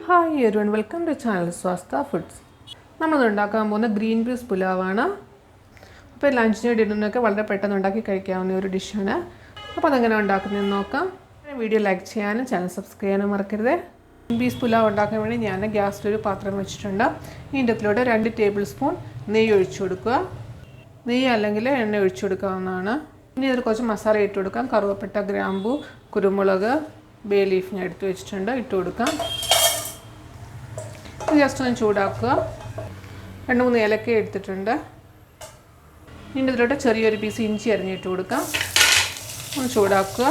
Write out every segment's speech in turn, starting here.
Hi everyone, welcome to channel Swasta Foods. നമ്മൾ ഉണ്ടാക്കാൻ പോകുന്ന ഗ്രീൻ പീസ് പുലാവാണ്. അപ്പോൾ ലഞ്ചിന് ഡിന്നറിനൊക്കെ വളരെ പെട്ടെന്ന് ഉണ്ടാക്കി കഴിക്കാവുന്ന ഒരു ഡിഷാണ്. അപ്പോൾ അതെങ്ങനെ ഉണ്ടാക്കുന്നതെന്ന് നോക്കാം. വീഡിയോ ലൈക്ക് ചെയ്യാനും ചാനൽ സബ്സ്ക്രൈബ് ചെയ്യാനും മറക്കരുത്. ഗ്രീൻ പീസ് പുലാവ് ഉണ്ടാക്കാൻ വേണ്ടി ഞാൻ ഗ്യാസിൽ ഒരു പാത്രം വെച്ചിട്ടുണ്ട്. ഇതിൻ്റെ അകത്തോട്ട് 2 ടേബിൾ സ്പൂൺ നെയ്യ് ഒഴിച്ചു കൊടുക്കുക. നെയ്യ് അല്ലെങ്കിൽ എണ്ണ ഒഴിച്ചു കൊടുക്കാവുന്നതാണ്. ഇനി ഇതിൽ കുറച്ച് മസാല ഇട്ട് കൊടുക്കാം. കറുവപ്പട്ട, ഗ്രാമ്പു, കുരുമുളക്, ബേ ലീഫ് ഞാൻ എടുത്ത് വെച്ചിട്ടുണ്ട്, ഇട്ട് കൊടുക്കാം. ജസ്റ്റ് ഒന്ന് ചൂടാക്കുക. 2-3 ഏലക്ക എടുത്തിട്ടുണ്ട്. ഇതിൻ്റെ ഇതിലോട്ട് ചെറിയൊരു പീസ് ഇഞ്ചി അരിഞ്ഞിട്ട് കൊടുക്കാം. ഒന്ന് ചൂടാക്കുക.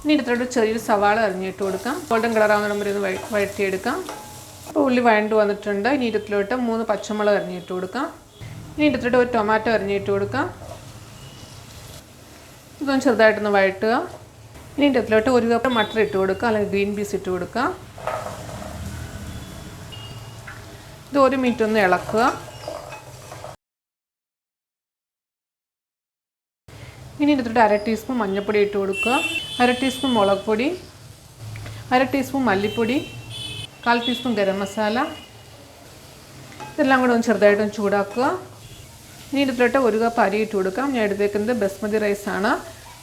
ഇനി ഇതിലോട്ട് ചെറിയൊരു സവാള അരിഞ്ഞിട്ട് കൊടുക്കാം. ഗോൾഡൻ കളറാവുന്ന നമ്പർ ഒന്ന് വഴറ്റിയെടുക്കാം. അപ്പോൾ ഉള്ളി വഴണ്ട് വന്നിട്ടുണ്ട്. ഇനി ഇതിലോട്ട് 3 പച്ചമുളക് അരിഞ്ഞിട്ട് കൊടുക്കാം. ഇനി ഇതിലോട്ട് ഒരു ടൊമാറ്റോ അരിഞ്ഞിട്ട് കൊടുക്കാം. ഇതൊന്ന് ചെറുതായിട്ടൊന്ന് വഴറ്റുക. ഇനി ഇതിലോട്ട് 1 കപ്പ് മട്ടർ ഇട്ട് കൊടുക്കുക, അല്ലെങ്കിൽ ഗ്രീൻ പീസ് ഇട്ട് കൊടുക്കുക. ഇത് 1 മിനിറ്റ് ഒന്ന് ഇളക്കുക. ഇനി ഇതിലോട്ട് 1/2 ടീസ്പൂൺ മഞ്ഞൾപ്പൊടി ഇട്ട് കൊടുക്കുക, 1/2 ടീസ്പൂൺ മുളക് പൊടി, 1/2 ടീസ്പൂൺ മല്ലിപ്പൊടി, 1/4 ടീസ്പൂൺ ഗരം മസാല. ഇതെല്ലാം കൂടെ ഒന്ന് ചെറുതായിട്ടൊന്ന് ചൂടാക്കുക. ഇനി ഇതിലോട്ട് 1 കപ്പ് അരി ഇട്ട് കൊടുക്കാം. ഞാൻ എടുത്തേക്കുന്നത് ബസ്മതി റൈസാണ്.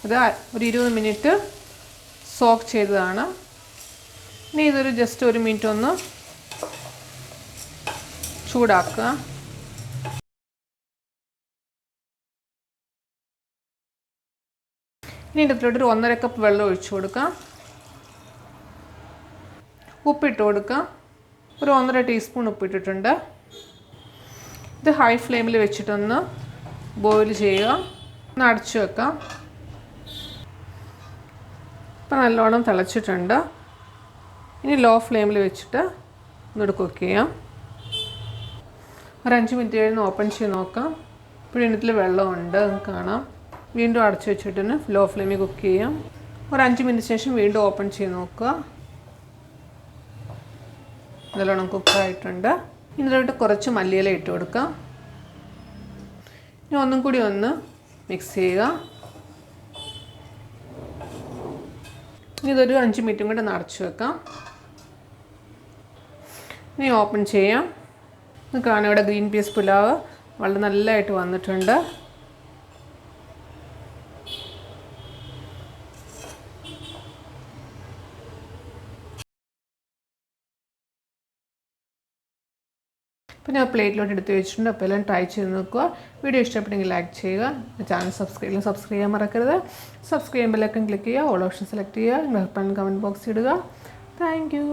ഇത് ഒരു 20 മിനിറ്റ് സോക്ക് ചെയ്തതാണ്. ഇനി ഇതൊരു ജസ്റ്റ് 1 മിനിറ്റ് ഒന്ന് ചൂടാക്കുക. ഇനി ഇതിലോട്ട് ഒരു 1.5 കപ്പ് വെള്ളം ഒഴിച്ചു കൊടുക്കാം. ഉപ്പിട്ട് കൊടുക്കാം. ഒരു 1.5 ടീസ്പൂൺ ഉപ്പിട്ടിട്ടുണ്ട്. ഇത് ഹൈ ഫ്ലെയിമിൽ വെച്ചിട്ടൊന്ന് ബോയിൽ ചെയ്യുക. ഒന്ന് അടച്ചു വെക്കാം. ഇപ്പം നല്ലോണം തിളച്ചിട്ടുണ്ട്. ഇനി ലോ ഫ്ലെയിമിൽ വെച്ചിട്ട് ഒന്നുകൂടെ കുക്ക് ചെയ്യാം. ഒരു 5 മിനിറ്റ് കഴിഞ്ഞ് ഓപ്പൺ ചെയ്ത് നോക്കാം. ഇപ്പോൾ ഇതിൽ വെള്ളമുണ്ട്, കാണാം. വീണ്ടും അടച്ചു വെച്ചിട്ട് ലോ ഫ്ലെയിമിൽ കുക്ക് ചെയ്യാം. ഒരു 5 മിനിറ്റ് ശേഷം വീണ്ടും ഓപ്പൺ ചെയ്ത് നോക്കുക. നല്ലോണം കുക്കായിട്ടുണ്ട്. ഇതിലോട്ട് കുറച്ച് മല്ലിയില ഇട്ട് കൊടുക്കാം. ഇനി ഒന്നും കൂടി ഒന്ന് മിക്സ് ചെയ്യുക. ഇനി ഇതൊരു 5 മിനിറ്റും കൂടെ അടച്ചു വെക്കാം. ഇനി ഓപ്പൺ ചെയ്യാം. കാണാം, ഇവിടെ ഗ്രീൻ പീസ് പുലാവ് വളരെ നല്ലതായിട്ട് വന്നിട്ടുണ്ട്. അപ്പോൾ ഞാൻ പ്ലേറ്റിലോട്ട് എടുത്ത് വെച്ചിട്ടുണ്ട്. അപ്പോൾ എല്ലാം ട്രൈ ചെയ്ത് നോക്കുക. വീഡിയോ ഇഷ്ടപ്പെട്ടെങ്കിൽ ലൈക്ക് ചെയ്യുക. ചാനൽ സബ്സ്ക്രൈബ് ചെയ്യാൻ മറക്കരുത്. സബ്സ്ക്രൈബ് ബെല്ലൈക്കൺ ക്ലിക്ക് ചെയ്യുക. ഓൾ ഓപ്ഷൻ സെലക്ട് ചെയ്യുക. നിങ്ങളുടെ കമൻറ്റ് ബോക്സ് ഇടുക. Thank you.